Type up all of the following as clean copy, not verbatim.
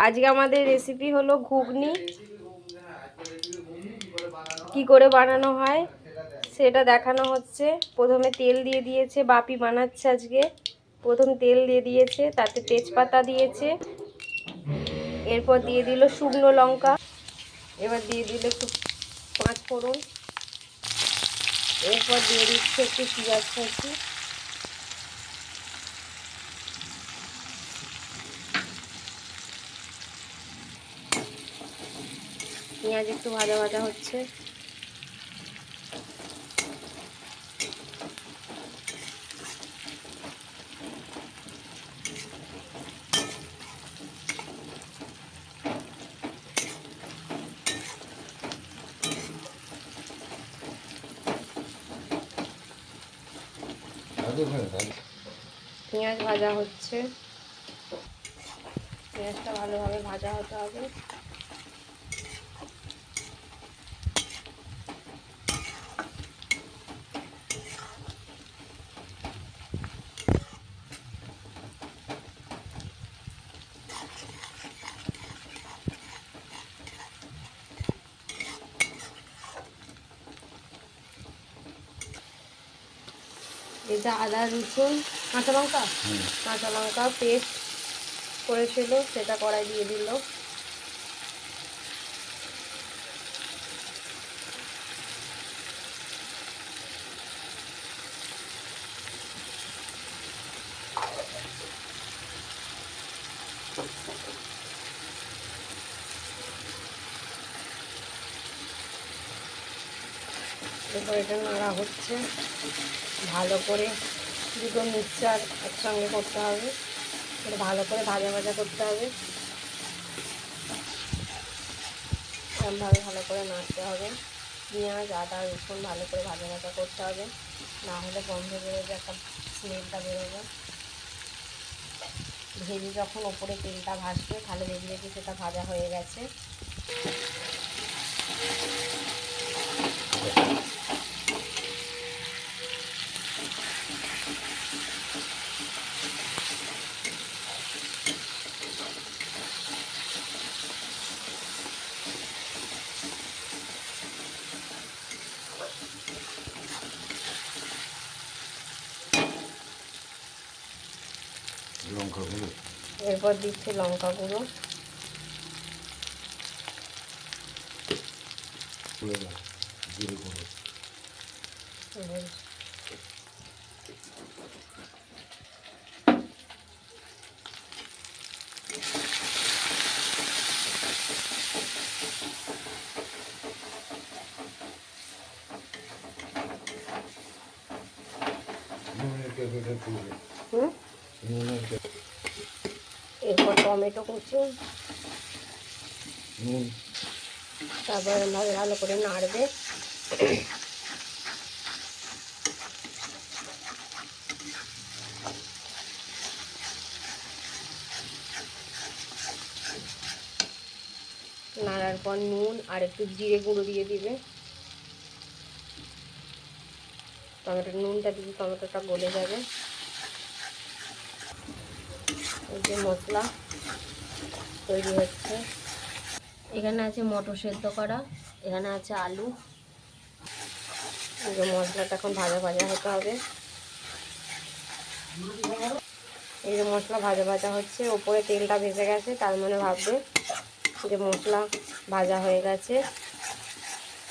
আজকে আমাদের রেসিপি হলো ঘুগনি। কি করে বানানো হয় সেটা দেখানো হচ্ছে। প্রথমে তেল দিয়ে দিয়েছে, বাপি বানাচ্ছে আজকে। প্রথম তেল দিয়ে দিয়েছে, তাতে তেজপাতা দিয়েছে, এরপর দিয়ে দিল শুকনো লঙ্কা, এবার দিয়ে দিল একটু পাঁচ ফোড়ন, এরপর দিয়ে দিচ্ছে একটু পেঁয়াজ কুচি, পেঁয়াজ একটু ভাজা ভাজা হচ্ছে। পেঁয়াজ ভাজা হচ্ছে, পেঁয়াজটা ভালোভাবে ভাজা হতে হবে। এটা আদা রসুন কাঁচা লঙ্কা পেস্ট করেছিল, সেটা কড়াই দিয়ে দিল। এরপর এটা নাড়া হচ্ছে ভালো করে। দুটো মিক্সচার একসঙ্গে করতে হবে, এটা ভালো করে ভাজা ভাজা করতে হবে। এরকমভাবে ভালো করে নাড়তে হবে। পেঁয়াজ আদা রসুন ভালো করে ভাজা ভাজা করতে হবে, না হলে গন্ধ বেরোবে, একটা স্মেলটা বেরোবে। ভেজে যখন ওপরে তেলটা ভাসবে তাহলে দেখবে যে সেটা ভাজা হয়ে গেছে। লঙ্কা গুঁড়ো, এরপর দিচ্ছি লঙ্কা গুঁড়ো, জিরে গুঁড়ো, এরপর টমেটো কুচি, নুন, তারপর ভালো করে নাড়বে। নাড়ার পর নুন আর একটু জিরে গুঁড়ো দিয়ে দিবে। নুনটা দিলে টমেটোটা গলে যাবে। এই যে মশলা তৈরি হচ্ছে। এখানে আছে মটর সেদ্ধ করা, এখানে আছে আলু। এই যে মশলাটা এখন ভাজা ভাজা হতে হবে। এই যে মশলা ভাজা ভাজা হচ্ছে, ওপরে তেলটা ভেসে গেছে, তার মানে ভাববে যে মশলা ভাজা হয়ে গেছে।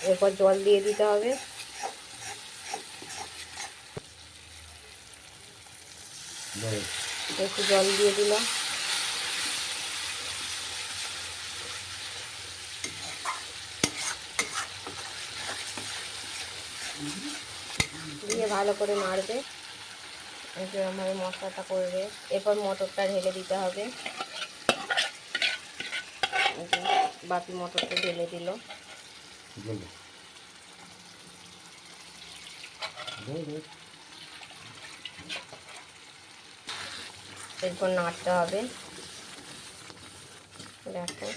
এরপর জল দিয়ে দিতে হবে। একটু জল দিয়ে দিলাম। দিয়ে ভালো করে নাড়বে, এরকমভাবে মশলাটা করবে। এরপর মটরটা ঢেলে দিতে হবে। বাকি মটরটা ঢেলে দিল। এরপর নাড়তে হবে। দেখো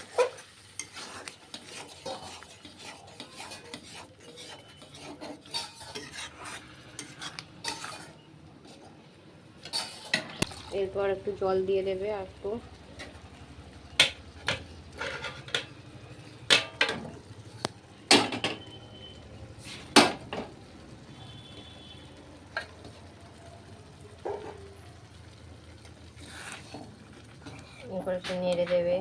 এরপর একটু জল দিয়ে দেবে, আর একটু এরপর একটু নেড়ে দেবে।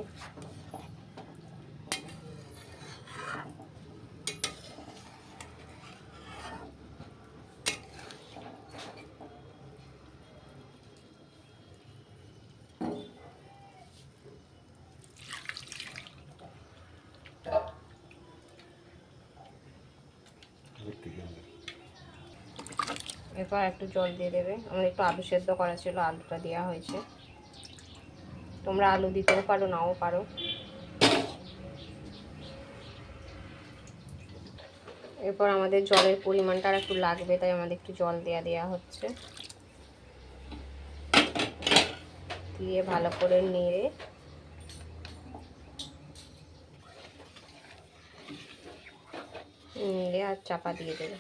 এরপর একটু জল দিয়ে দেবে। আমার একটু আলু সেদ্ধ করা ছিল, আলুটা দেওয়া হয়েছে। তোমরা আলু দিতেও পারো, নাও পারো। এরপর আমাদের জলের পরিমাণটা আর একটু লাগবে, তাই আমাদের একটু জল দেওয়া হচ্ছে। দিয়ে ভালো করে নেড়ে আর চাপা দিয়ে দেবে।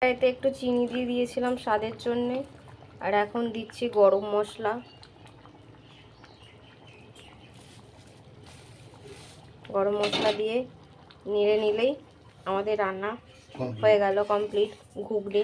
এতে একটু চিনি দিয়ে দিয়েছিলাম স্বাদের জন্যে। আর এখন দিচ্ছি গরম মশলা। গরম মশলা দিয়ে নেড়ে নিলেই আমাদের রান্না হয়ে গেল কমপ্লিট, ঘুগনি।